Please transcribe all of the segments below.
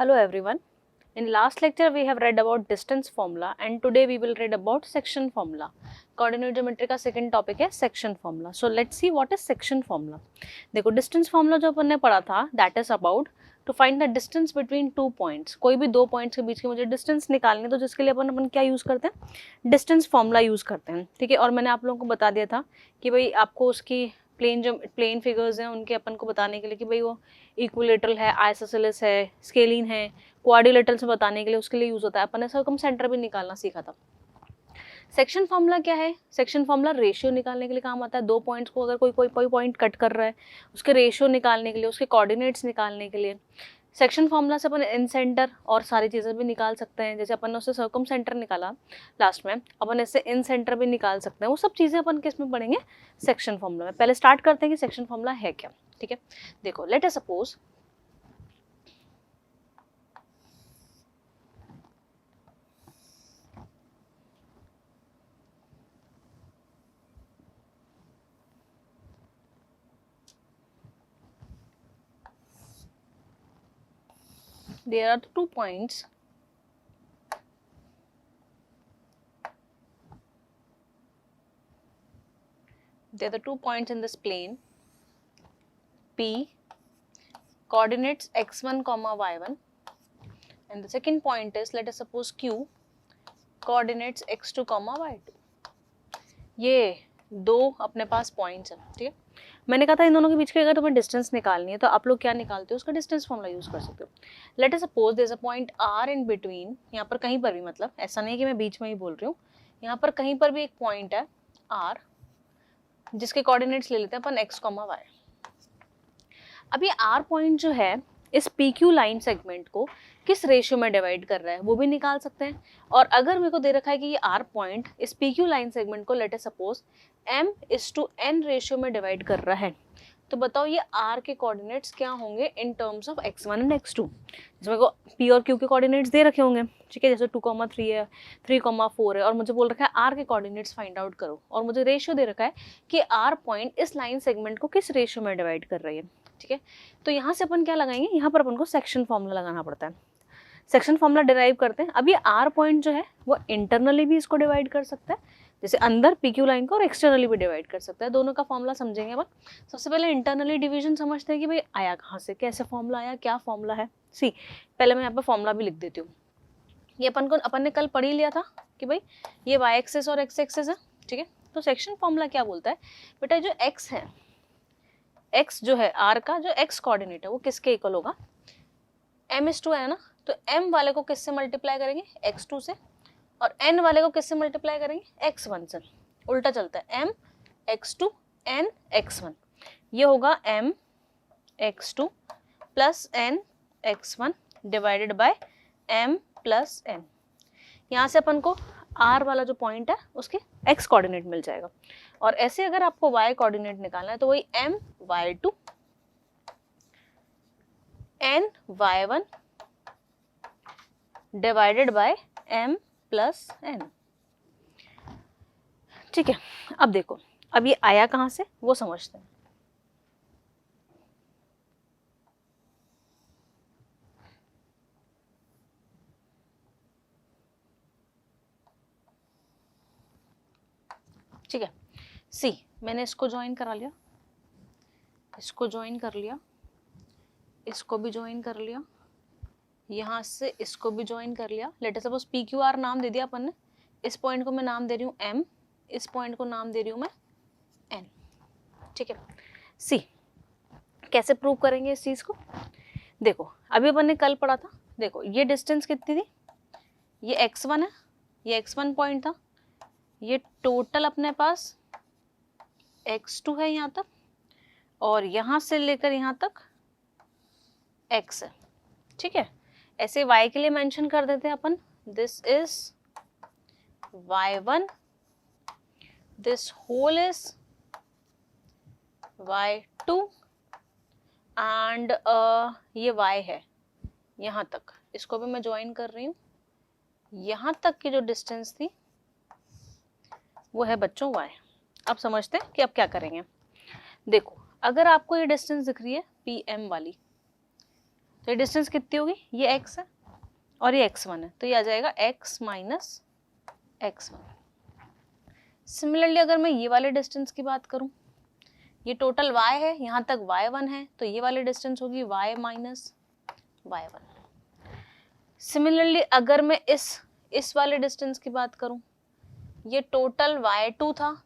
Hello everyone. In last lecture we have read about distance formula and today we will read about section formula. Coordinate geometry का second topic है section formula. So let's see what is section formula. देखो distance formula जो अपन ने पढ़ा था that is about to find the distance between two points. कोई भी दो points के बीच की मुझे distance निकालनी है तो जिसके लिए अपन क्या यूज़ करते हैं, distance formula यूज़ करते हैं, ठीक है। और मैंने आप लोगों को बता दिया था कि भाई आपको उसकी प्लेन फिगर्स हैं उनके अपन को बताने के लिए कि भाई वो इक्विलेटरल है, आइसोसेलेस है, स्केलिन है, क्वाड्रिलेटरल से बताने के लिए उसके लिए यूज होता है। अपन ने सर्कम सेंटर भी निकालना सीखा था। सेक्शन फॉर्मूला क्या है? सेक्शन फॉर्मूला रेशियो निकालने के लिए काम आता है। दो पॉइंट्स को अगर कोई पॉइंट कट कर रहा है उसके रेशियो निकालने के लिए, उसके कोऑर्डिनेट्स निकालने के लिए। सेक्शन फॉर्मूला से अपन इन सेंटर और सारी चीज़ें भी निकाल सकते हैं। जैसे अपन ने उससे सर्कम सेंटर निकाला लास्ट में, अपन इससे इन सेंटर भी निकाल सकते हैं। वो सब चीज़ें अपन किस में पढ़ेंगे? सेक्शन फॉर्मूला में। पहले स्टार्ट करते हैं कि सेक्शन फॉर्मूला है क्या, ठीक है। देखो, late us suppose there are two points in this plane P, coordinates x1 comma y1, and the second point is, let us suppose Q, coordinates x2 comma y2. ये दो अपने पास पॉइंट्स हैं, ठीक है। मैंने कहा था इन दोनों के बीच की अगर तुम्हें डिस्टेंस निकालनी है तो आप लोग क्या निकालते हो, उसका डिस्टेंस फॉर्मूला यूज कर सकते हो। Let us suppose there is a point r in between, यहाँ पर कहीं पर भी, मतलब ऐसा नहीं है कि मैं बीच में ही बोल रही हूँ, यहाँ पर कहीं पर भी एक पॉइंट है r जिसके कोऑर्डिनेट्स ले लेते हैं अपन x, y। अब ये r पॉइंट जो है इस PQ लाइन सेगमेंट को किस रेशियो में डिवाइड कर रहा है वो भी निकाल सकते हैं। और अगर मेरे को दे रखा है कि ये r पॉइंट इस PQ लाइन सेगमेंट को late us suppose m/n ratio में डिवाइड कर रहा है, तो बताओ ये r के कोऑर्डिनेट्स क्या होंगे in terms of x1 and x2। जिसमें को p और q के कोऑर्डिनेट्स दे रखे होंगे, ठीक है। जैसे 2,3 है, 3,4 है, और मुझे बोल रखा है r के कोऑर्डिनेट्स फाइंड आउट करो, और मुझे रेशियो दे रखा है कि r पॉइंट इस लाइन सेगमेंट को किस रेशियो में डिवाइड कर रही है, ठीक है। तो यहाँ से अपन क्या लगाएंगे, यहाँ पर अपन को सेक्शन फॉर्मूला लगाना पड़ता है। सेक्शन फॉर्मूला डिराइव करते हैं। अब ये r पॉइंट जो है वो इंटरनली भी इसको डिवाइड कर सकता है, जैसे अंदर PQ लाइन को, और एक्सटर्नली भी डिवाइड कर सकता है। दोनों का फॉर्मूला समझेंगे अपन। सबसे पहले इंटरनली डिवीजन समझते हैं कि भाई आया कहाँ से, कैसे फॉर्मूला आया, क्या फॉर्मूला है। सी, पहले मैं यहाँ पर फॉर्मूला भी लिख देती हूँ। ये अपन ने कल पढ़ ही लिया था कि भाई ये y एक्सिस और x एक्सिस है, ठीक है। तो सेक्शन फॉर्मूला क्या बोलता है, बेटा जो x है, x जो है r का जो x कोऑर्डिनेट है वो किसके इक्वल होगा, m/2 है ना, तो m वाले को किससे मल्टीप्लाई करेंगे, x2 से, और n वाले को किससे मल्टीप्लाई करेंगे, x1 से। उल्टा चलता है, m x2 n x1, ये होगा m x2 plus n x1 divided by m plus n। यहाँ से अपन को r वाला जो पॉइंट है उसके x कोऑर्डिनेट मिल जाएगा। और ऐसे अगर आपको y कोऑर्डिनेट निकालना है तो वही m y2 n y1 divided by m plus n, ठीक है। अब देखो, अब ये आया कहाँ से वो समझते हैं। ठीक है, सी, मैंने इसको ज्वाइन करा लिया, इसको ज्वाइन कर लिया, इसको भी ज्वाइन कर लिया, यहाँ से इसको भी ज्वाइन कर लिया। लेट अस सपोज PQR नाम दे दिया अपन ने। इस पॉइंट को मैं नाम दे रही हूँ M, इस पॉइंट को नाम दे रही हूँ मैं N, ठीक है। सी, कैसे प्रूव करेंगे इस चीज़ को? देखो, अभी अपन ने कल पढ़ा था, देखो ये डिस्टेंस कितनी थी, ये x1 है, ये x1 पॉइंट था, ये टोटल अपने पास x2 है यहाँ तक, और यहाँ से लेकर यहाँ तक x है, ठीक है। ऐसे y के लिए मेंशन कर देते हैं अपन, this is y1, this whole is y2, and ये y है यहाँ तक, इसको भी मैं ज्वाइन कर रही हूँ। यहाँ तक की जो डिस्टेंस थी वो है बच्चों y। अब समझते हैं कि अब क्या करेंगे। देखो, अगर आपको ये डिस्टेंस दिख रही है PM वाली, तो ये डिस्टेंस कितनी होगी, ये x है और ये x1 है, तो ये आ जाएगा x माइनस x1। सिमिलरली अगर मैं ये वाले डिस्टेंस की बात करूं, ये टोटल y है, यहाँ तक y1 है, तो ये वाली डिस्टेंस होगी y माइनस y1। सिमिलरली अगर मैं इस वाले डिस्टेंस की बात करूं, ये टोटल y2 था,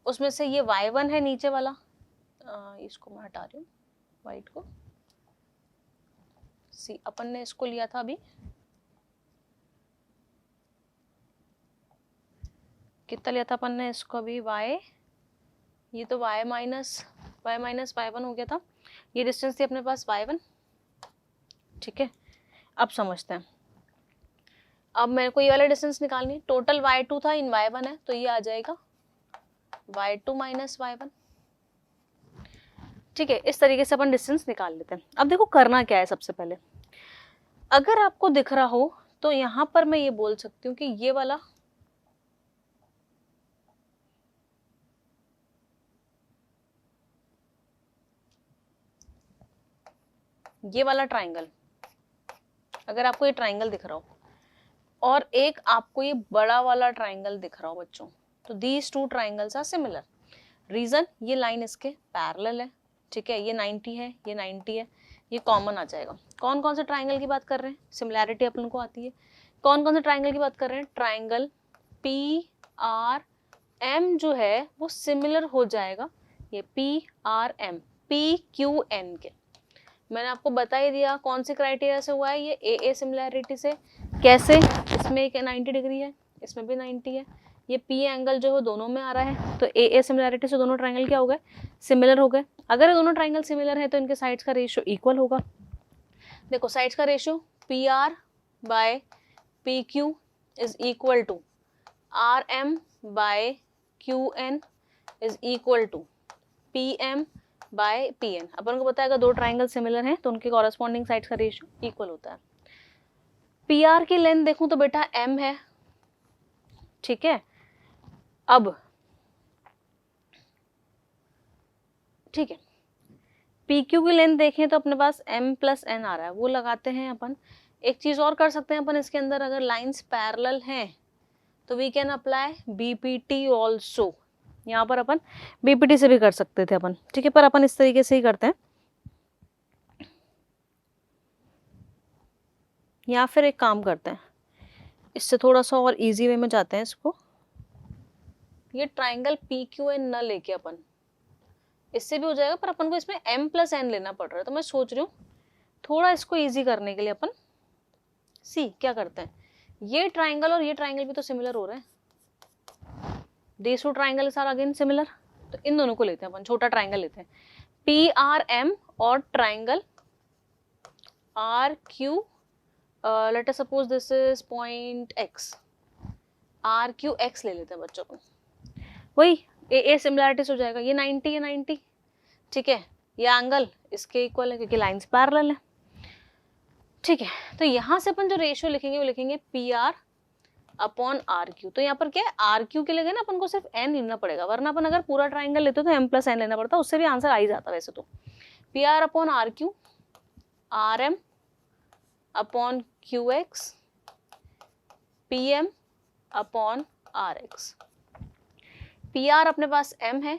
उसमें से ये y1 है नीचे वाला, इसको मैं हटा रही हूँ वाइट को, सी अपन ने इसको लिया था अभी, कितना लिया था अपन ने इसको अभी, y, ये तो y माइनस y1 हो गया था, ये डिस्टेंस थी अपने पास y1। ठीक है, अब समझते हैं। अब मेरे को ये वाला डिस्टेंस निकालनी है, टोटल y2 था, इन y1 है, तो ये आ जाएगा y2 माइनस y1। ठीक है, इस तरीके से अपन डिस्टेंस निकाल लेते हैं। अब देखो करना क्या है, सबसे पहले अगर आपको दिख रहा हो तो यहाँ पर मैं ये बोल सकती हूँ कि ये वाला ट्राइंगल, अगर आपको ये ट्राइंगल दिख रहा हो और एक आपको ये बड़ा वाला ट्राइंगल दिख रहा हो बच्चों, तो these two triangles are similar. Reason, ये लाइन इसके पैरेलल है। ठीक है, ये 90 है, ये 90 है, ये कॉमन आ जाएगा। कौन कौन से ट्राइंगल की बात कर रहे हैं, सिमिलैरिटी अपन को आती है। कौन कौन से ट्राइंगल की बात कर रहे हैं, ट्राइंगल PRM जो है वो सिमिलर हो जाएगा ये PRM PQN के। मैंने आपको बता ही दिया कौन से क्राइटेरिया से हुआ है, ये AA सिमिलैरिटी से। कैसे, इसमें एक 90 डिग्री है, इसमें भी 90 है, ये P एंगल जो है दोनों में आ रहा है, तो AA सिमिलैरिटी से दोनों ट्राइंगल क्या हो गए, सिमिलर हो गए। अगर ये दोनों ट्राइंगल सिमिलर है तो इनके साइड्स का रेशियो इक्वल होगा। देखो साइड्स का ratio PR by PQ is equal to RM by QN is equal to PM by PN। अपन को बताया दो ट्राइंगल सिमिलर हैं तो उनके कॉरेस्पॉन्डिंग साइड्स का रेशियो इक्वल होता है। PR की लेंथ देखूं तो बेटा M है। ठीक है, अब ठीक है, PQ की लेंथ देखें तो अपने पास M प्लस N आ रहा है, वो लगाते हैं अपन। एक चीज और कर सकते हैं अपन इसके अंदर, अगर लाइंस पैरेलल हैं तो we can apply BPT also. यहाँ पर अपन BPT से भी कर सकते थे अपन। ठीक है, पर अपन इस तरीके से ही करते हैं। या फिर एक काम करते हैं, इससे थोड़ा सा और इजी वे में जाते हैं इसको। ये ट्राइंगल PQN न लेके अपन इससे भी हो जाएगा, पर अपन को इसमें M प्लस N लेना पड़ रहा है, तो मैं सोच रही हूँ थोड़ा इसको इजी करने के लिए अपन क्या करते हैं, ये ट्राइंगल और ये ट्राइंगल भी तो सिमिलर हो रहे हैं, these two triangles are again similar, तो इन दोनों को लेते हैं अपन, छोटा ट्राइंगल लेते हैं PRM और triangle RQ, let us suppose this is point X, RQX ले लेते हैं बच्चों को। वही AA सिमिलैरिटीज हो जाएगा, ये 90 है 90। ठीक है, ये एंगल इसके इक्वल है क्योंकि लाइंस पैरेलल है। ठीक है, तो यहाँ से अपन जो रेशियो लिखेंगे वो लिखेंगे PR अपॉन RQ। तो यहाँ पर क्या है, RQ के लिए ना अपन को सिर्फ N लेना पड़ेगा, वरना अपन अगर पूरा ट्राइंगल लेते तो M प्लस N लेना पड़ता, उससे भी आंसर आ ही जाता वैसे तो। PR upon RQ, RM upon QX, PM upon RX। PR अपने पास M है,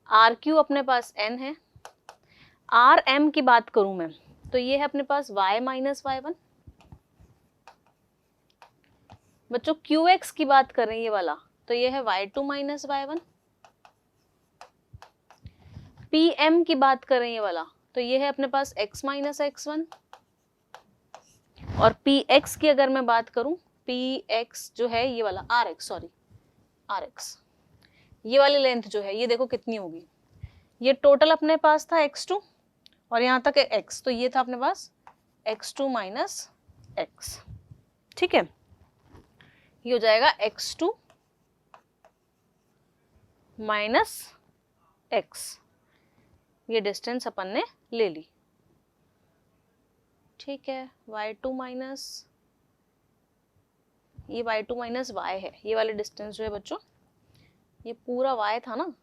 RQ अपने पास N है। RM की बात करूं मैं तो ये है अपने पास Y माइनस Y1। बच्चों QX की बात कर रहे हैं ये वाला, तो ये है Y2 माइनस Y1। PM की बात कर रहे हैं ये वाला, तो ये है अपने पास X माइनस X1। और PX की अगर मैं बात करूं, PX जो है ये वाला RX, सॉरी RX, ये वाली लेंथ जो है ये देखो कितनी होगी, ये टोटल अपने पास था X2 और यहाँ तक है X, तो ये था अपने पास X2 माइनस X। ठीक है, ये हो जाएगा X2 माइनस X, ये डिस्टेंस अपन ने ले ली। ठीक है, Y2 माइनस, ये Y2 माइनस Y है, ये वाले डिस्टेंस जो है बच्चों ये पूरा Y था ना,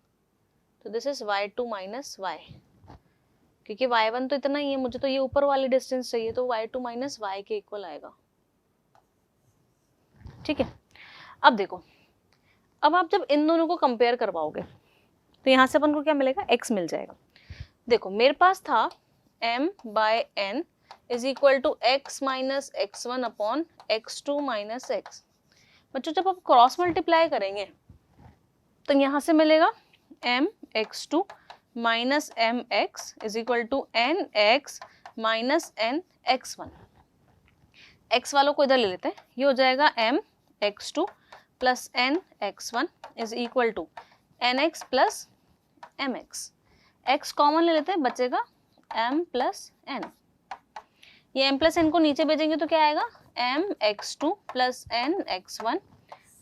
तो this is Y2 minus Y। क्योंकि y1 तो इतना ही है, मुझे तो ये ऊपर वाली डिस्टेंस चाहिए, तो y2 माइनस y के इक्वल आएगा। ठीक है, अब देखो, अब आप जब इन दोनों को कंपेयर करवाओगे तो यहाँ से अपन को क्या मिलेगा, x मिल जाएगा। देखो मेरे पास था m by n is equal to x minus x1 upon x2 minus x। बच्चों जब आप क्रॉस मल्टीप्लाई करेंगे तो यहाँ से मिलेगा m x2 minus m x is equal to n x minus n x1। x वालों को इधर ले लेते हैं, ये हो जाएगा m x2 plus n x1 is equal to n x plus m x. x common ले लेते हैं, बचेगा m प्लस n। ये m प्लस n को नीचे भेजेंगे तो क्या आएगा, m x2 plus n x1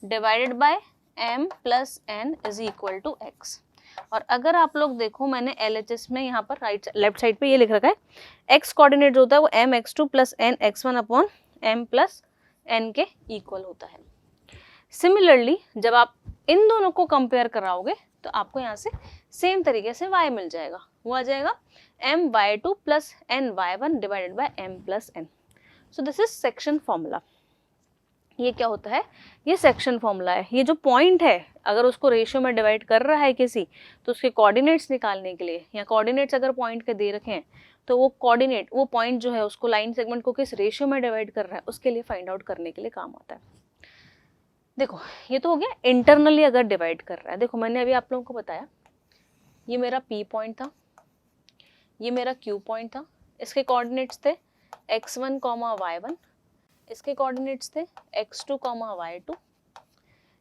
divided by m plus n is equal to x। और अगर आप लोग देखो, मैंने LHS में यहाँ पर लेफ्ट साइड पे ये लिख रखा है, x कोऑर्डिनेट जो होता है वो m x2 plus n x1 upon m plus n के इक्वल होता है। सिमिलरली जब आप इन दोनों को कंपेयर कराओगे तो आपको यहाँ से सेम तरीके से y मिल जाएगा, वो आ जाएगा m y2 plus n y1 divided by m plus n। So this is section formula. ये क्या होता है, ये सेक्शन फॉर्मूला है। ये जो पॉइंट है अगर उसको रेशियो में डिवाइड कर रहा है किसी, तो उसके कोऑर्डिनेट्स निकालने के लिए, या कोऑर्डिनेट्स अगर पॉइंट के दे रखे हैं तो वो कोऑर्डिनेट, वो पॉइंट जो है उसको लाइन सेगमेंट को किस रेशियो में डिवाइड कर रहा है उसके लिए फाइंड आउट करने के लिए काम आता है। देखो ये तो हो गया इंटरनली अगर डिवाइड कर रहा है। देखो मैंने अभी आप लोगों को बताया, ये मेरा P पॉइंट था, ये मेरा Q पॉइंट था, इसके कोऑर्डिनेट्स थे x1, y1, इसके कोऑर्डिनेट्स थे x2, y2।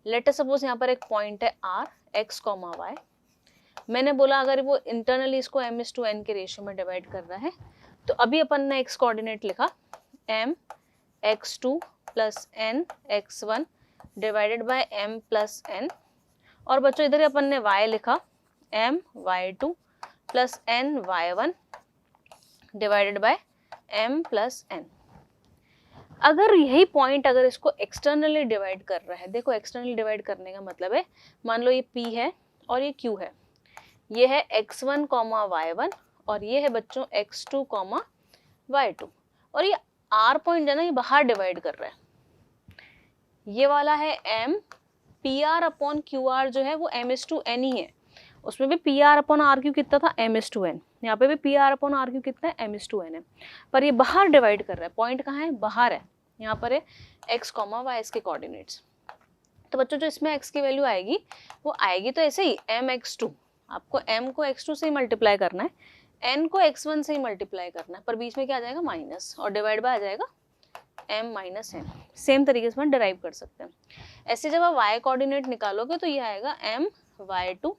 Late us suppose यहाँ पर एक पॉइंट है r, x, y। मैंने बोला अगर वो इंटरनली इसको m/n के रेशियो में डिवाइड कर रहा है, तो अभी अपन ने x कोऑर्डिनेट लिखा m x2 plus n x1 divided by m plus n। और बच्चों इधर अपन ने y लिखा m y2 plus n y1 divided by m plus n। अगर यही पॉइंट अगर इसको एक्सटर्नली डिवाइड कर रहा है, देखो एक्सटर्नली डिवाइड करने का मतलब है, मान लो ये P है और ये Q है, ये है x1, y1 और ये है बच्चों x2, y2, और ये R पॉइंट है ना, ये बाहर डिवाइड कर रहा है। ये वाला है m PR अपॉन QR जो है वो m/n ही है, उसमें भी PR अपॉन RQ कितना था, m/n। यहाँ पे भी PR अपॉन RQ कितना है, m/n है, पर ये बाहर डिवाइड कर रहा है। पॉइंट कहाँ है, बाहर है, यहाँ पर है x, y इसके कोऑर्डिनेट्स। तो बच्चों जो इसमें x की वैल्यू आएगी वो आएगी तो ऐसे ही m x2, आपको m को x2 से ही मल्टीप्लाई करना है, n को x1 से ही मल्टीप्लाई करना है, पर बीच में क्या आ जाएगा माइनस, और डिवाइड बाय आ जाएगा m माइनस n। सेम तरीके से हम डिराइव कर सकते हैं। ऐसे जब आप y कोऑर्डिनेट निकालोगे तो ये आएगा m y2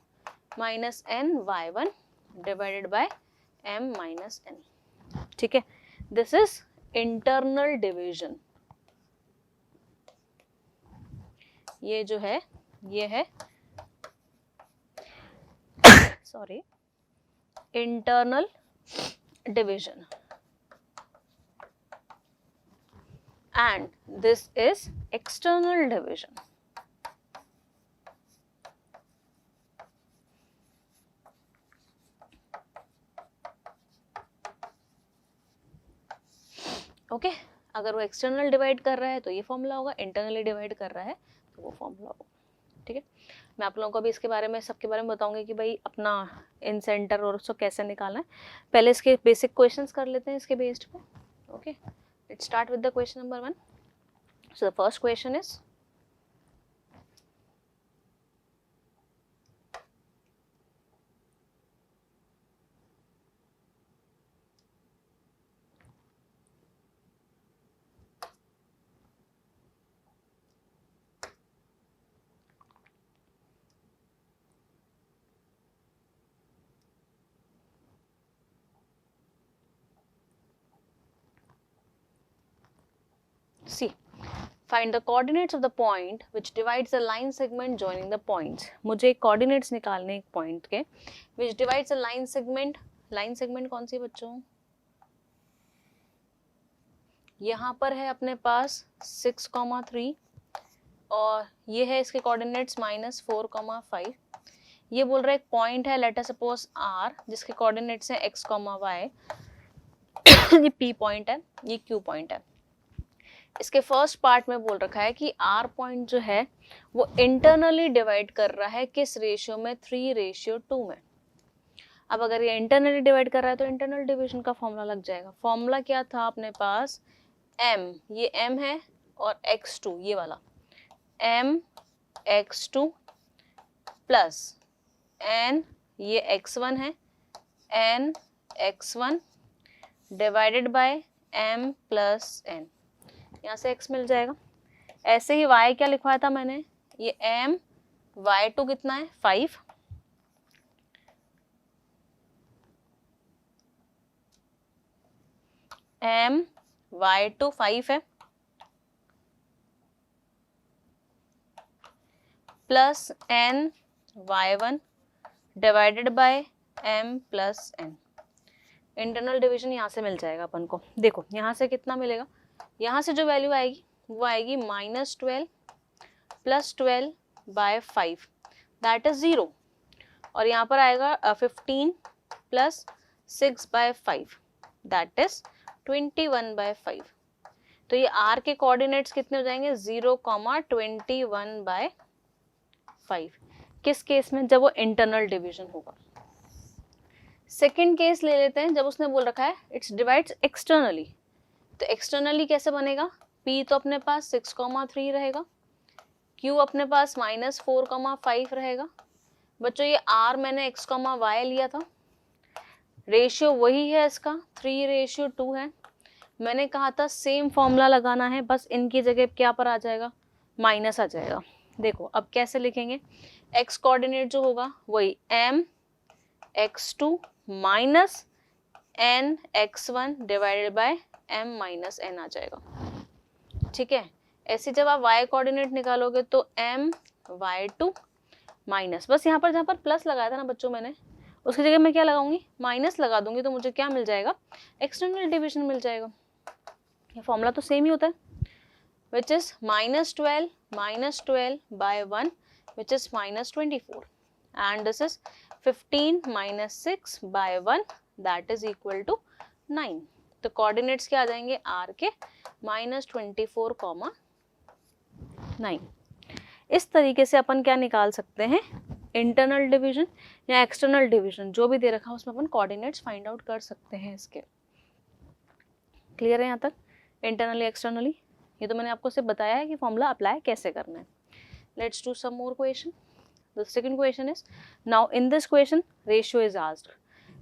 minus n y1 divided by m minus n। ठीक है, दिस इज इंटरनल डिवीजन। ये जो है ये है sorry internal division, and this is external division. Okay, अगर वो एक्सटर्नल डिवाइड कर रहा है तो ये फॉर्मूला होगा, इंटरनली डिवाइड कर रहा है तो वो फॉर्मूला होगा। ठीक है, मैं आप लोगों को भी इसके बारे में, सबके बारे में बताऊंगी कि भाई अपना इन सेंटर और उसको कैसे निकालना है। पहले इसके बेसिक क्वेश्चंस कर लेते हैं इसके बेस्ड पे। Okay, let's start with the question number 1. So the first question is, see, find the coordinates of the point which divides the line segment joining the points. मुझे coordinates निकालने एक point के which divides the line segment. line segment कौन सी बच्चों, यहाँ पर है अपने पास 6,3 और ये है इसके coordinates -4,5. ये बोल रहा है एक पॉइंट है, लेट अस सपोज आर, जिसके कोऑर्डिनेट्स हैं एक्स कॉमा वाई, ये पी पॉइंट है, ये क्यू पॉइंट है। इसके फर्स्ट पार्ट में बोल रखा है कि आर पॉइंट जो है वो इंटरनली डिवाइड कर रहा है किस रेशियो में, 3:2 में। अब अगर ये इंटरनली डिवाइड कर रहा है तो इंटरनल डिवीजन का फॉर्मूला लग जाएगा। फॉर्मूला क्या था अपने पास, m, ये m है, और x2 ये वाला, m x2 प्लस n, ये x1 है, n x1 divided by m plus n, यहाँ से x मिल जाएगा। ऐसे ही y क्या लिखवाया था मैंने, ये m y2 कितना है 5, m y2 5 है, plus n y1 divided by m plus n। Internal division यहाँ से मिल जाएगा अपन को। देखो यहाँ से कितना मिलेगा, यहाँ से जो वैल्यू आएगी वो आएगी -12 प्लस 12 बाय 5, दैट इज 0, और यहाँ पर आएगा 15 plus 6 by 5, that is 21 by 5। तो ये r के कोऑर्डिनेट्स कितने हो जाएंगे, 0,21 बाय 5। किस केस में, जब वो इंटरनल डिवीजन होगा। सेकेंड केस ले लेते हैं, जब उसने बोल रखा है इट्स डिवाइड्स एक्सटर्नली। तो एक्सटर्नली कैसे बनेगा, p तो अपने पास 6,3 रहेगा, q अपने पास -4,5 रहेगा। बच्चों ये r मैंने x, y लिया था, रेशियो वही है इसका 3:2 है। मैंने कहा था सेम फॉर्मूला लगाना है, बस इनकी जगह क्या पर आ जाएगा, माइनस आ जाएगा। देखो अब कैसे लिखेंगे, x कोऑर्डिनेट जो होगा वही m x2 minus n x1 divided by m minus n आ जाएगा। ठीक है, ऐसे जब आप y कोऑर्डिनेट निकालोगे तो m y2 माइनस, बस यहाँ पर जहाँ पर प्लस लगाया था ना बच्चों मैंने, उसकी जगह मैं क्या लगाऊंगी, माइनस लगा दूंगी, तो मुझे क्या मिल जाएगा, एक्सटर्नल डिवीजन मिल जाएगा। ये फॉर्मूला तो सेम ही होता है, which is -12 by 1, which is -24, and this is 15 minus 6 by 1, that is equal to 9। तो कोऑर्डिनेट्स क्या आ जाएंगे r के, -24, 9। इस तरीके से अपन क्या निकाल सकते हैं, इंटरनल डिवीजन या एक्सटर्नल डिवीजन, जो भी दे रखा है उसमें अपन कोऑर्डिनेट्स फाइंड आउट कर सकते हैं इसके। क्लियर है यहाँ तक, इंटरनली एक्सटर्नली। ये तो मैंने आपको सिर्फ बताया है कि फॉर्मूला अप्लाई कैसे करना है। Let's do some more question. The second question is, now in this question ratio is asked.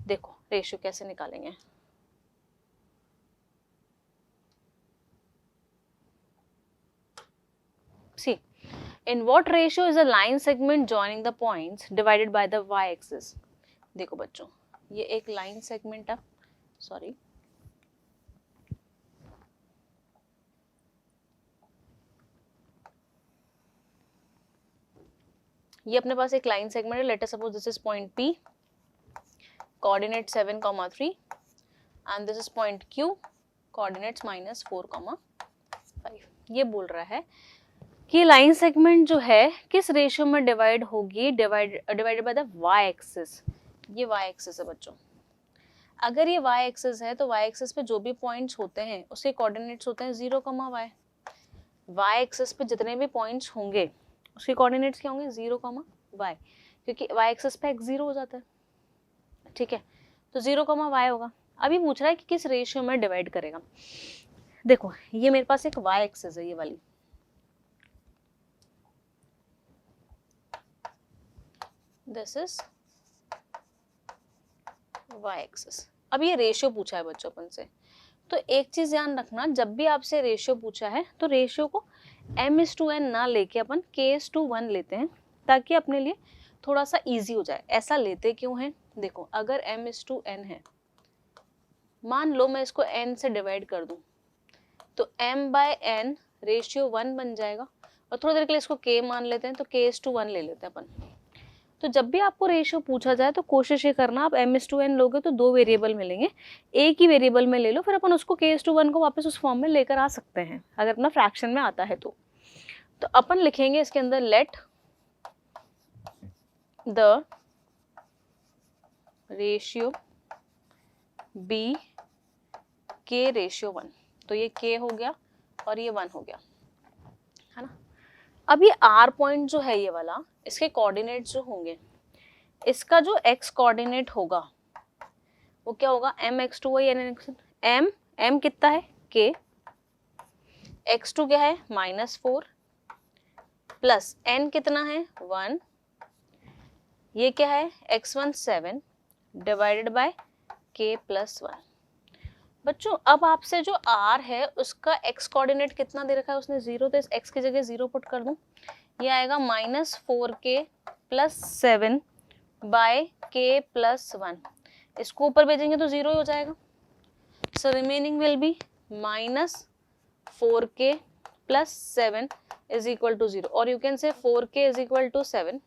देखो रेशियो कैसे निकालेंगे, सी in what ratio is a line segment joining the points divided by the y axis। देखो बच्चों ये एक line segment है, sorry ये अपने पास एक लाइन सेगमेंट है, let us suppose this is point P, coordinate 7,3, and this is point Q, coordinates -4,5। ये बोल रहा है कि लाइन सेगमेंट जो है किस रेशियो में डिवाइड होगी, divided by the y axis. ये y एक्सिस है बच्चों। अगर ये y एक्सिस है तो y एक्सिस पे जो भी पॉइंट्स होते हैं उसके कोऑर्डिनेट्स होते हैं 0, y। y एक्सिस पे जितने भी पॉइंट्स होंगे उसके कोऑर्डिनेट्स क्या होंगे, 0, y, क्योंकि y एक्सिस पे x 0 हो जाता है। ठीक है, तो 0, y होगा। अभी पूछ रहा है कि किस रेशियो में डिवाइड करेगा। देखो ये मेरे पास एक y एक्सिस है, ये वाली, दिस इज y एक्सिस। अब ये रेशियो पूछा है बच्चों अपन से, तो एक चीज ध्यान रखना, जब भी आपसे रेशियो पूछा है तो रेशियो को m/n ना लेके अपन k/1 लेते हैं, ताकि अपने लिए थोड़ा सा इजी हो जाए। ऐसा लेते क्यों है, देखो अगर m/n है, मान लो मैं इसको n से डिवाइड कर दूं तो m/n रेशियो 1 बन जाएगा, और थोड़ी देर के लिए इसको k मान लेते हैं तो k/1 ले लेते हैं अपन। तो जब भी आपको रेशियो पूछा जाए तो कोशिश ये करना, आप m/n लोगे तो 2 वेरिएबल मिलेंगे, एक ही वेरिएबल में ले लो, फिर अपन उसको k/1 को वापस उस फॉर्म में लेकर आ सकते हैं अगर अपना फ्रैक्शन में आता है तो अपन लिखेंगे इसके अंदर लेट द रेशियो बी के रेशियो 1, तो ये के हो गया और ये 1 हो गया, है ना। अब ये आर पॉइंट जो है ये वाला, इसके कोऑर्डिनेट जो होंगे, इसका जो एक्स कोऑर्डिनेट होगा वो क्या होगा, एम एक्स टू, वही एम कितना है के, x2 क्या है -4 प्लस n कितना है 1, ये क्या है x1 7 divided by k plus 1। बच्चों अब आपसे जो r है उसका x कोऑर्डिनेट कितना दे रखा है उसने 0, तो इस x की जगह 0 पुट कर दूं, ये आएगा -4k plus 7 bye k plus 1। इसको ऊपर भेजेंगे तो 0 ही हो जाएगा, so remaining will be -4k plus 7 is equal to 0, और you can say 4k is equal to 7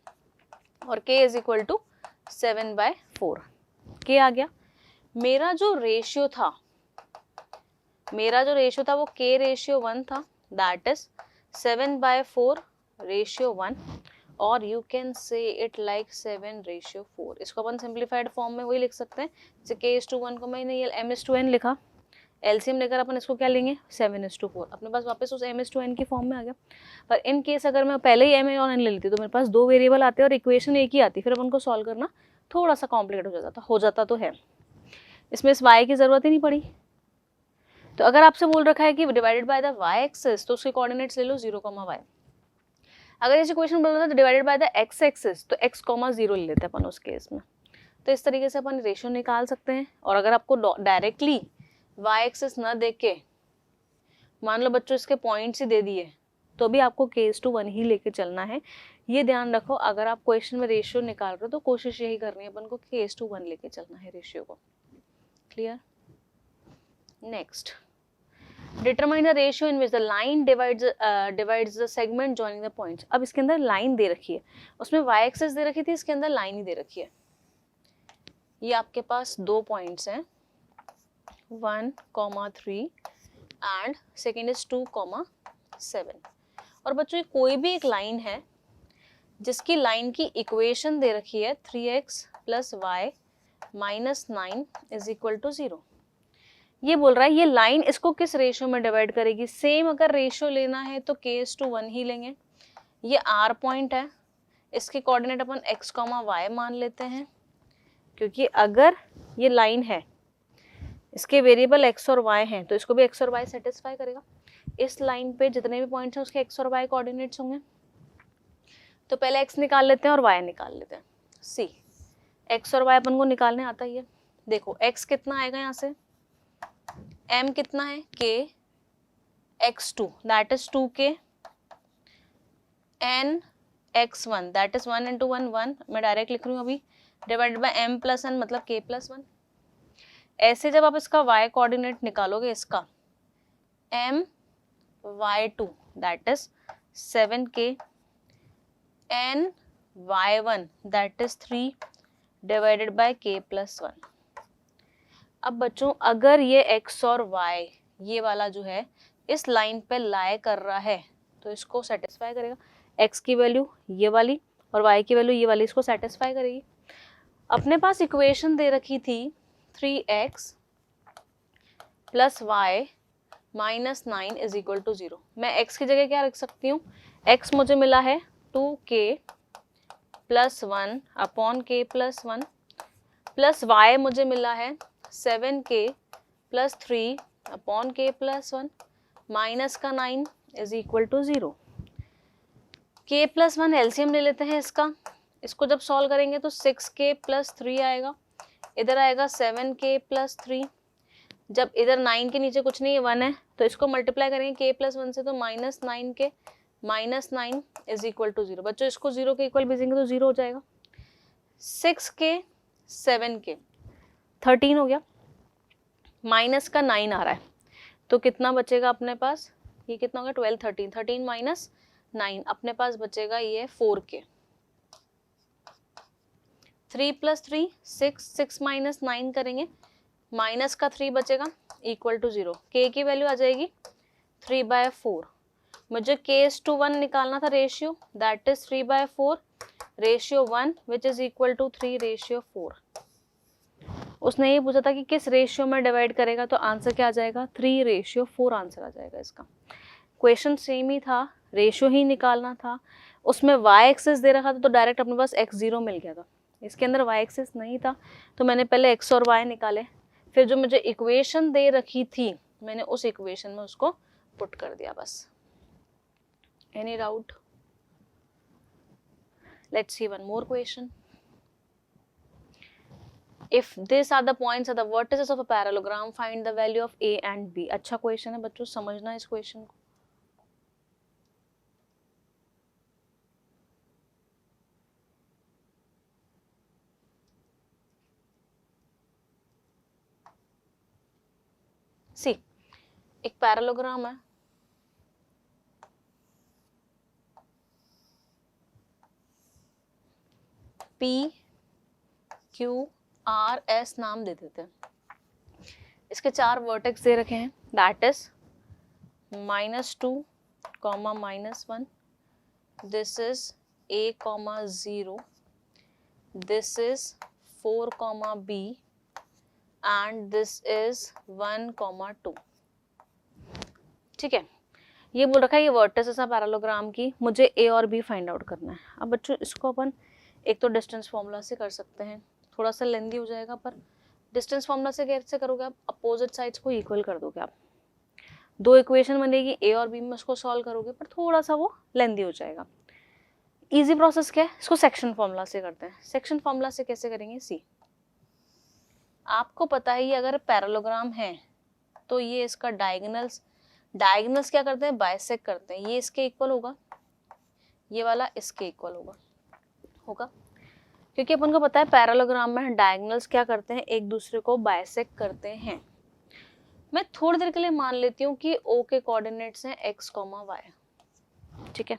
और k is equal to 7/4। k आ गया। मेरा जो रेशियो था वो k रेशियो 1 था, दैट इज 7/4 रेशियो 1, और you can say it like 7/4। इसको अपन सिंप्लीफाइड फॉर्म में वही लिख सकते हैं, जैसे k/1 को मैंने ये m/n लिखा, एलसीएम लेकर अपन इसको क्या लेंगे 7/4, अपने पास वापस उस m/n की फॉर्म में आ गया। पर इन केस अगर मैं पहले ही m और n ले लेती तो मेरे पास 2 वेरिएबल आते और इक्वेशन एक ही आती, फिर अपन को सॉल्व करना थोड़ा सा कॉम्प्लिकेट हो जाता तो है। इसमें इस y की जरूरत ही नहीं पड़ी। तो अगर आपसे बोल रखा है कि divided by the y axis, तो उसके कोऑर्डिनेट्स ले लो 0, y। अगर इस इक्वेशन बोल रहा था divided by the x axis, तो x, 0 ले लेते हैं अपन उस केस में। तो इस तरीके से अपन रेशियो निकाल सकते हैं। और अगर आपको डायरेक्टली y एक्सिस न देख के, मान लो बच्चों इसके पॉइंट्स ही दे दिए, तो भी आपको k/1 ही लेके चलना है। ये ध्यान रखो, अगर आप क्वेश्चन में रेशियो निकाल रहे हो तो कोशिश यही करनी है अपन को k/1 लेके चलना है रेशियो को। Clear? Next, determine the ratio in which the line divides the segment joining the points. अब इसके अंदर लाइन दे रखी है, उसमें y एक्सिस दे रखी थी, इसके अंदर लाइन ही दे रखी है। ये आपके पास 2 पॉइंट्स हैं, 1,3 एंड सेकेंड इज 2,7। और बच्चों ये कोई भी एक लाइन है जिसकी लाइन की इक्वेशन दे रखी है 3x plus y minus 9 is equal to 0। ये बोल रहा है ये लाइन इसको किस रेशियो में डिवाइड करेगी। सेम अगर रेशियो लेना है तो k/1 ही लेंगे। ये r पॉइंट है, इसके कोऑर्डिनेट अपन x, y मान लेते हैं, क्योंकि अगर ये लाइन है, इसके वेरिएबल x और y हैं, तो इसको भी x और y सेटिस्फाई करेगा। इस लाइन पे जितने भी पॉइंट्स हैं उसके x और y कोऑर्डिनेट्स होंगे। तो पहले x निकाल लेते हैं और y निकाल लेते हैं। सी, x और y अपन को निकालने आता ही है। देखो x कितना आएगा यहाँ से, m कितना है k, x2 that is 2k, n x1 that is 1 into 1 1, मैं डायरेक्ट लिख रही हूँ अभी, divided by m plus n मतलब k प्लस 1। ऐसे जब आप इसका y कोऑर्डिनेट निकालोगे, इसका m y2 that is 7k, n y1 that is 3 divided by k plus 1। अब बच्चों अगर ये x और y ये वाला जो है इस लाइन पे लाई कर रहा है तो इसको सेटिस्फाई करेगा। x की वैल्यू ये वाली और y की वैल्यू ये वाली इसको सेटिस्फाई करेगी। अपने पास इक्वेशन दे रखी थी 3x plus y minus 9 is equal to 0। मैं x की जगह क्या रख सकती हूँ, x मुझे मिला है 2k plus 1 upon k plus 1, plus y मुझे मिला है 7k plus 3 upon k plus 1, minus का 9 is equal to 0। k plus 1 LCM ले लेते हैं इसका, इसको जब सॉल्व करेंगे तो 6k प्लस 3 आएगा, इधर आएगा 7k प्लस 3। जब इधर 9 के नीचे कुछ नहीं है 1 है, तो इसको मल्टीप्लाई करेंगे k प्लस 1 से, तो minus 9k minus 9 is equal to 0। बच्चों इसको 0 के इक्वल भेजेंगे तो 0 हो जाएगा। 6k 7k 13 हो गया, माइनस का 9 आ रहा है, तो कितना बचेगा अपने पास, ये कितना होगा 12 13, 13 माइनस 9 अपने पास बचेगा ये 4k। 3 प्लस 3 6, 6 माइनस 9 करेंगे, माइनस का 3 बचेगा इक्वल टू 0। k की वैल्यू आ जाएगी 3/4। मुझे k/1 निकालना था ratio, that is 3/4 ratio 1 which is equal to 3/4। उसने ये पूछा था कि किस रेशियो में डिवाइड करेगा, तो आंसर क्या आ जाएगा, 3:4 आंसर आ जाएगा इसका। क्वेश्चन सेम ही था, रेशियो ही निकालना था, उसमें y एक्सिस दे रखा था तो डायरेक्ट अपने पास x0 मिल गया था, इसके अंदर y एक्सिस नहीं था तो मैंने पहले x और y निकाले, फिर जो मुझे इक्वेशन दे रखी थी मैंने उस इक्वेशन में उसको पुट कर दिया बस। Any doubt? Let's see one more question. If these are the points are the vertices of a parallelogram, find the value of a and b। अच्छा क्वेश्चन है बच्चों, समझना इस क्वेश्चन को। सी, एक पैरालोग्राम है, P Q R S नाम दे देते हैं, इसके 4 वर्टेक्स दे रखे हैं, that is -2, -1, this is a, 0, this is 4, b and this is 1, 2। ठीक है, ये बोल रखा है ये वर्टिसेस है पैरालोग्राम की, मुझे ए और बी फाइंड आउट करना है। अब बच्चों इसको अपन एक तो डिस्टेंस फॉर्मूला से कर सकते हैं, थोड़ा सा लेंदी हो जाएगा, पर डिस्टेंस फॉर्मूला से कैसे करोगे आप, अपोजिट साइड्स को इक्वल कर दोगे आप, 2 इक्वेशन बनेगी ए और बी में, उसको सॉल्व करोगे, पर थोड़ा सा वो लेंदी हो जाएगा। इजी प्रोसेस क्या है, इसको सेक्शन फॉर्मूला से करते हैं। सेक्शन फॉर्मूला से कैसे करेंगे, सी, आपको पता है ये अगर पैरालोग्राम है तो ये इसका डायगोनल्स क्या करते हैं, बाइसेक्ट करते हैं, ये इसके इक्वल होगा, ये वाला इसके इक्वल होगा, क्योंकि अपन को पता है पैरालोग्राम में डायगोनल्स क्या करते हैं, एक दूसरे को बाइसेक्ट करते हैं। मैं थोड़ी देर के लिए मान लेती हूँ कि O के कोऑर्डिनेट्स हैं x, y, ठीक है।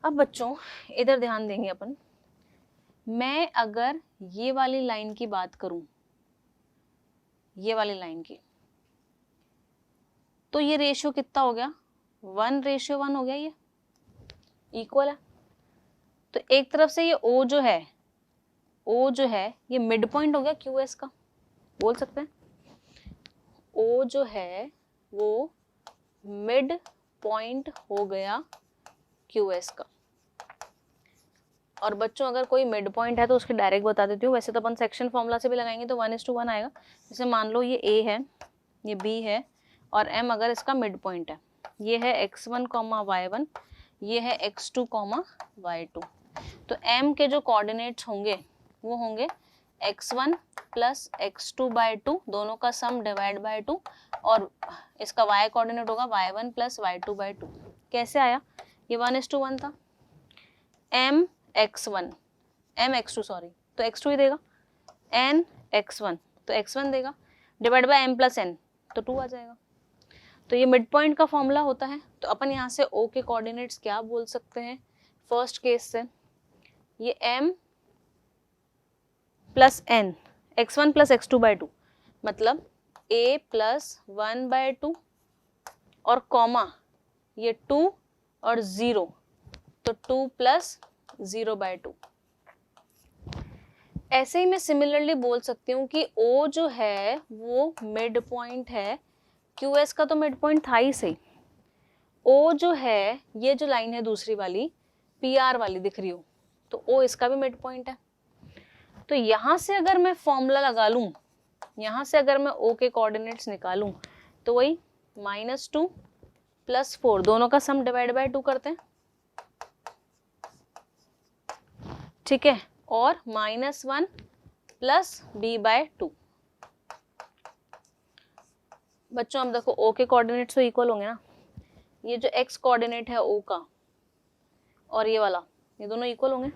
अब बच्चों इधर ध्यान देंगे अपन, मैं अगर ये वाली लाइन की बात करूं, ये वाली लाइन की, तो ये रेशियो कितना हो गया, 1:1 हो गया, ये इक्वल है। तो एक तरफ से ये O जो है ये मिड पॉइंट हो गया QS का, बोल सकते हैं O जो है वो मिड पॉइंट हो गया QS का। और बच्चों अगर कोई मिड पॉइंट है तो उसके डायरेक्ट बता देती हूँ, वैसे तो अपन सेक्शन फॉर्मूला से भी लगाएंगे तो 1:1 आएगा। जैसे मान लो ये A है, ये B है और M अगर इसका मिड पॉइंट है, ये है x1, y1, ये है x2, y2, तो M के जो कोऑर्डिनेट्स होंगे वो होंगे x1 प्लस x2/2, दोनों का सम डिवाइड बाय 2, और इसका y कोऑर्डिनेट होगा y1 प्लस y2/2। कैसे आया, ये 1:1 था, m x2 सॉरी, तो x2 ही देगा, n x1 तो x1 देगा, divide by m plus n तो 2 आ जाएगा। तो ये मिड पॉइंट का फॉर्मूला होता है। तो अपन यहाँ से O के कोऑर्डिनेट्स क्या बोल सकते हैं, फर्स्ट केस से ये m plus n, x1 plus x2/2, मतलब a प्लस 1/2 और कॉमा ये 2 और 0, तो 2 प्लस 0/2। ऐसे ही मैं सिमिलरली बोल सकती हूँ कि O जो है वो मिड पॉइंट है, QS का तो मिड पॉइंट था ही सही, O जो है ये जो लाइन है दूसरी वाली PR वाली दिख रही हो, तो O इसका भी मिड पॉइंट है। तो यहाँ से अगर मैं फॉर्मूला लगा लूँ, यहाँ से अगर मैं O के कोऑर्डिनेट्स निकालूं तो वही -2 प्लस 4, दोनों का सम डिवाइड बाय 2 करते हैं, ठीक है, और -1 प्लस b/2। बच्चों अब देखो O के कोऑर्डिनेट्स तो इक्वल होंगे ना, ये जो x कोऑर्डिनेट है O का और ये वाला, ये दोनों इक्वल होंगे।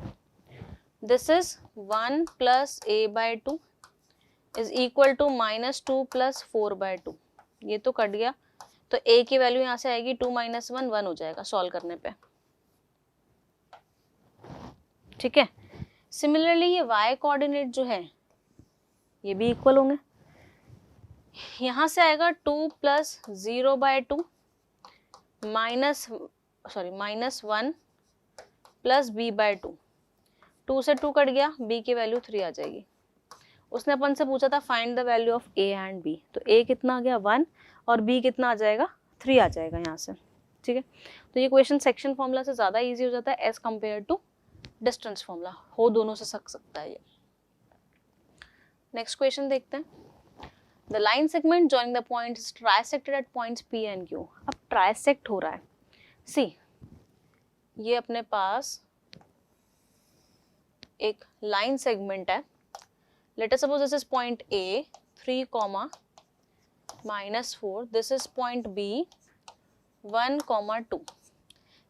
This is 1 plus a/2 is equal to -2 plus 4/2, ये तो कट गया, तो a की वैल्यू यहाँ से आएगी 2 - 1 1 हो जाएगा सॉल्व करने पे, ठीक है। सिमिलरली ये y कोऑर्डिनेट जो है ये भी इक्वल होंगे, यहाँ से आएगा 2 प्लस 0/2 -1 प्लस b/2, 2 से 2 कट गया, b की वैल्यू 3 आ जाएगी, उसने अपन से पूछा था find the value of A and B, तो ए कितना आ गया 1 और बी कितना आ जाएगा 3 आ जाएगा यहाँ से, ठीक है। तो ये क्वेश्चन सेक्शन फॉर्मूला से ज़्यादा इजी हो जाता है as compared to distance formula, हो दोनों से सकता है ये। नेक्स्ट क्वेश्चन देखते हैं। The line segment joining the points trisected at points P and Q. अब ट्राइसेक्ट हो रहा है, सी ये अपने पास एक लाइन सेगमेंट है, let us suppose this is point A 3, -4, this is point B 1, 2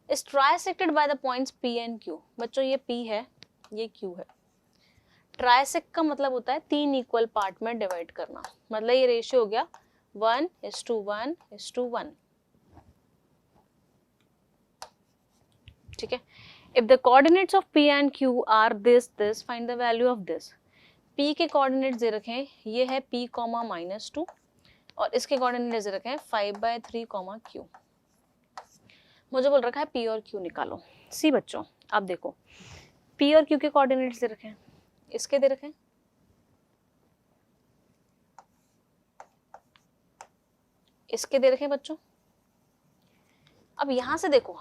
is trisected by the points P and Q। बच्चों ये P है, ये Q है। ट्राइसेक्ट का मतलब होता है 3 इक्वल पार्ट में डिवाइड करना, मतलब ये रेशियो हो गया 1:1:1, ठीक है। If the coordinates of P and Q are this, find the value of this। P के कोऑर्डिनेट्स दे रखे हैं, ये है P, -2 और इसके कोऑर्डिनेट्स दे रखे हैं 5/3, Q। मुझे बोल रखा है P और Q निकालो। सी बच्चों अब देखो P और Q के कोऑर्डिनेट्स दे रखे हैं, इसके दे रखे हैं, इसके दे रखे हैं बच्चों। अब यहां से देखो,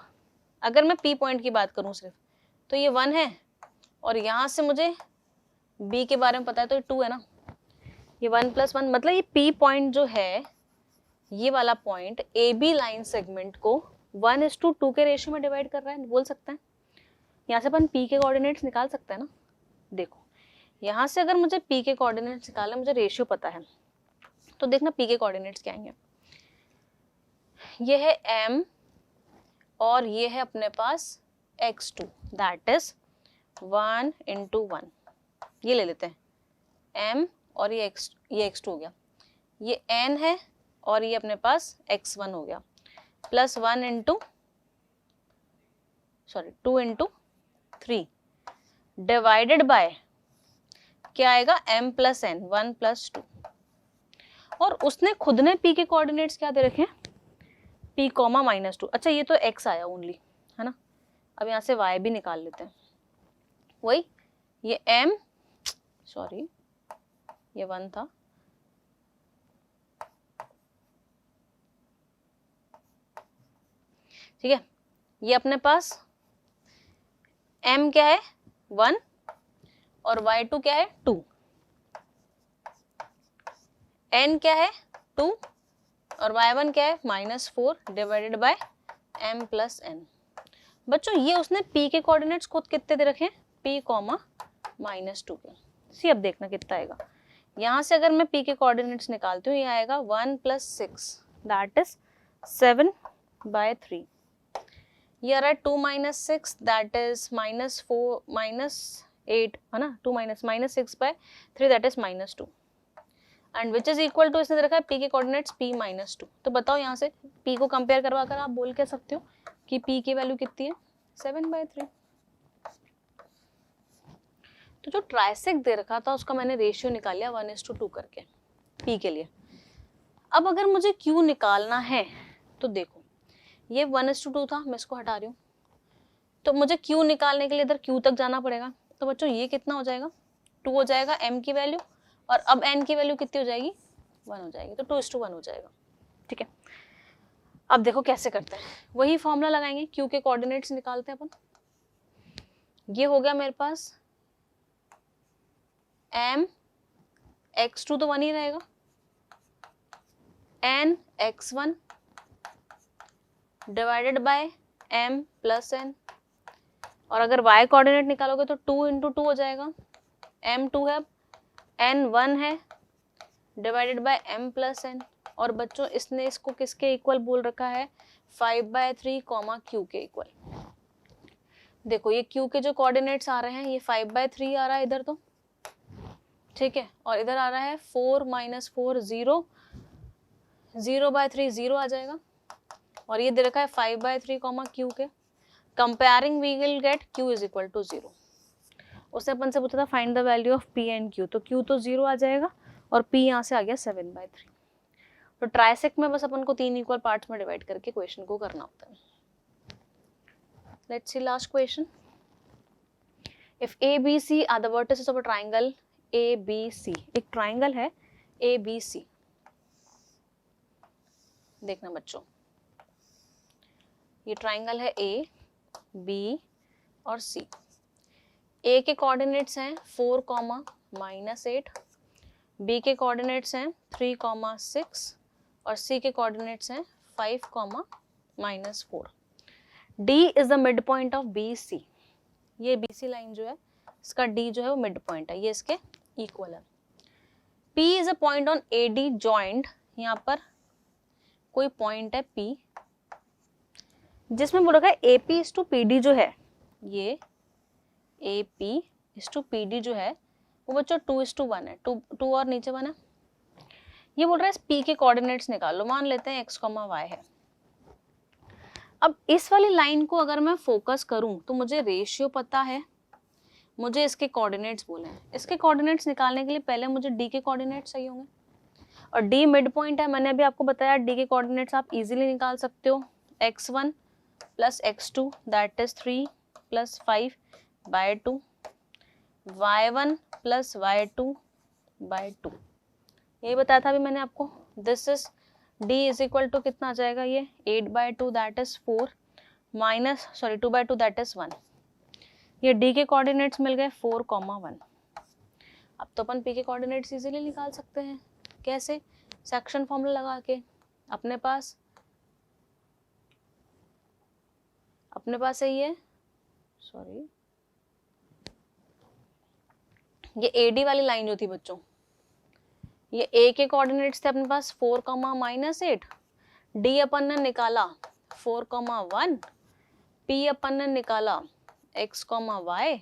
अगर मैं P पॉइंट की बात करूं सिर्फ, तो ये 1 है और यहां से मुझे B के बारे में पता है तो ये 2 है ना, ये 1 + 1, मतलब ये P पॉइंट जो है, ये वाला पॉइंट AB लाइन सेगमेंट को 1:2 के रेशियो में डिवाइड कर रहा है, बोल सकते हैं। यहाँ से अपन P के कोऑर्डिनेट्स निकाल सकते हैं ना। देखो यहाँ से अगर मुझे P के कोऑर्डिनेट्स निकालना, मुझे रेशियो पता है, तो देखना P के कोऑर्डिनेट्स क्या आएंगे। ये है M और ये है अपने पास x2, दैट इज 1:1। ये ले लेते हैं M और ये x2 हो गया, ये N है और ये अपने पास x1 हो गया, प्लस 2 × 3 डिवाइडेड बाय क्या आएगा M + N 1 + 2। और उसने खुद ने P के कोऑर्डिनेट्स क्या दे रखे हैं P, -2। अच्छा ये तो x आया ओनली, है ना। अब यहाँ से y भी निकाल लेते हैं, वही ये M, सॉरी ये 1 था, ठीक है। ये अपने पास M क्या है 1 और y2 क्या है 2, N क्या है 2 और y1 क्या है -4 डिवाइडेड बाय M + N। बच्चों ये उसने P के कोऑर्डिनेट्स खुद कितने दे रखे हैं P, -2 के। सी अब देखना कितना आएगा। यहाँ से अगर मैं P के कोऑर्डिनेट्स निकालती हूँ, ये आएगा 1 + 6 दैट इज 7/3। ये आ रहा है 2 - 6 दैट इज -4 -8, है ना। 2 - -6/3 that is -2 and which is equal to, इसने रखा है P के कोऑर्डिनेट्स P -2। तो बताओ यहाँ से P को कंपेयर करवा कर आप बोल कह सकते हो कि P की वैल्यू कितनी है 7/3। तो जो ट्राइसेक्ट दे रखा था उसका मैंने रेशियो निकाल लिया 1:2 करके P के लिए। अब अगर मुझे Q निकालना है तो देखो ये 1:2 था, मैं इसको हटा रही हूँ, तो मुझे Q निकालने के लिए इधर Q तक जाना पड़ेगा। तो बच्चों ये कितना हो जाएगा 2 हो जाएगा M की वैल्यू, और अब N की वैल्यू कितनी हो जाएगी 1 हो जाएगी, तो 2:1 हो जाएगा, ठीक है। अब देखो कैसे करते हैं, वही फॉर्मूला लगाएंगे, Q के कोऑर्डिनेट्स निकालते हैं अपन। ये हो गया मेरे पास M x2 तो 1 ही रहेगा, N x1 divided by M + N, और अगर y कोऑर्डिनेट निकालोगे तो 2 × 2 हो जाएगा, M 2 है, N 1 है डिवाइडेड बाय M + N। और बच्चों इसने इसको किसके इक्वल बोल रखा है 5/3, Q के इक्वल। देखो ये Q के जो कोऑर्डिनेट्स आ रहे हैं ये 5/3 आ रहा है इधर, तो ठीक है, और इधर आ रहा है 4 - 4 0, 0/3 0 आ जाएगा, और ये दे रखा है 5/3, Q के। Comparing we will get Q is equal to 0। उसने अपन से पूछा था find the value of P and Q, तो Q तो 0 आ जाएगा और P यहाँ से आ गया 7/3। तो ट्राइसेक्ट में बस अपन को 3 इक्वल पार्ट्स में डिवाइड करके क्वेश्चन को करना होता है। Let's see last question. If A, B, C are the vertices of a triangle ABC, एक ट्राइंगल है ABC, देखना बच्चों, ये ट्राइंगल है A, B और C। A के कोऑर्डिनेट्स हैं 4, -8, B के कोऑर्डिनेट्स हैं 3, 6 और C के कोऑर्डिनेट्स हैं 5, -4। D is the mid point of BC, ये BC लाइन जो है इसका D जो है वो मिड पॉइंट है, ये इसके इक्वल है। P is a point on AD joint, यहाँ पर कोई पॉइंट है P जिसमें बोला है AP इज टू PD जो है, ये AP इज टू PD जो है वो बच्चों 2:1 है, 2 और नीचे 1 है। ये बोल रहा है P के कोऑर्डिनेट्स निकालो, मान लेते हैं x, y है। अब इस वाली लाइन को अगर मैं फोकस करूं तो मुझे रेशियो पता है, मुझे इसके कोऑर्डिनेट्स बोले हैं, इसके कोऑर्डिनेट्स निकालने के लिए पहले मुझे D के कोऑर्डिनेट्स चाहिए होंगे और D मिड पॉइंट है, मैंने अभी आपको बताया D के कोऑर्डिनेट्स आप इजीली निकाल सकते हो, x1 plus x2 that is 3 plus 5/2, y1 plus y2/2, यही बताया था अभी मैंने आपको। This is D is equal to कितना आ जाएगा, ये 8/2 that is 4 minus 2/2 that is 1। ये D के कोऑर्डिनेट्स मिल गए 4, 1। अब तो अपन P के कोऑर्डिनेट्स इजीली निकाल सकते हैं, कैसे? सेक्शन फॉर्मूला लगा के। अपने पास है ये, सॉरी, ये AD वाली लाइन जो थी बच्चों, ये A के कोऑर्डिनेट्स थे अपने पास 4, -8, D अपन ने निकाला 4, 1, P अपन ने निकाला x, y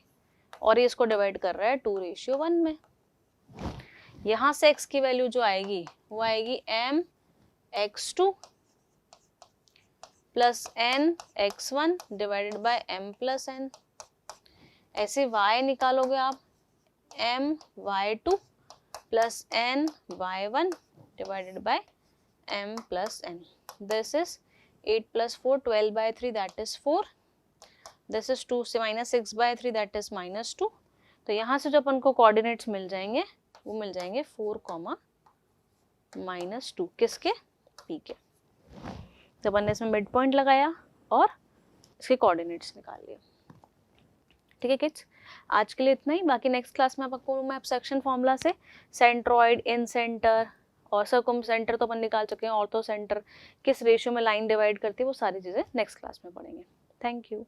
और ये इसको डिवाइड कर रहा है 2:1 में। यहाँ से x की वैल्यू जो आएगी वो आएगी mx2 plus nx1 divided by m plus n। ऐसे y निकालोगे आप my2 plus ny1 divided by m plus n। This is 8 plus 4 12/3 that is 4, this is 2 से -6/3 दैट इज -2। तो यहाँ से जो अपन को कोऑर्डिनेट्स मिल जाएंगे वो मिल जाएंगे 4, -2 किसके? P के। तो अपन ने इसमें मिड पॉइंट लगाया और इसके कोऑर्डिनेट्स निकाल लिए। ठीक है किड्स, आज के लिए इतना ही, बाकी नेक्स्ट क्लास में आपको मैं सेक्शन फॉर्मूला से सेंट्रॉइड, इन सेंटर और सर्कम सेंटर तो अपन निकाल चुके हैं, ऑर्थो सेंटर किस रेशियो में लाइन डिवाइड करती है, वो सारी चीज़ें नेक्स्ट क्लास में पढ़ेंगे। Thank you.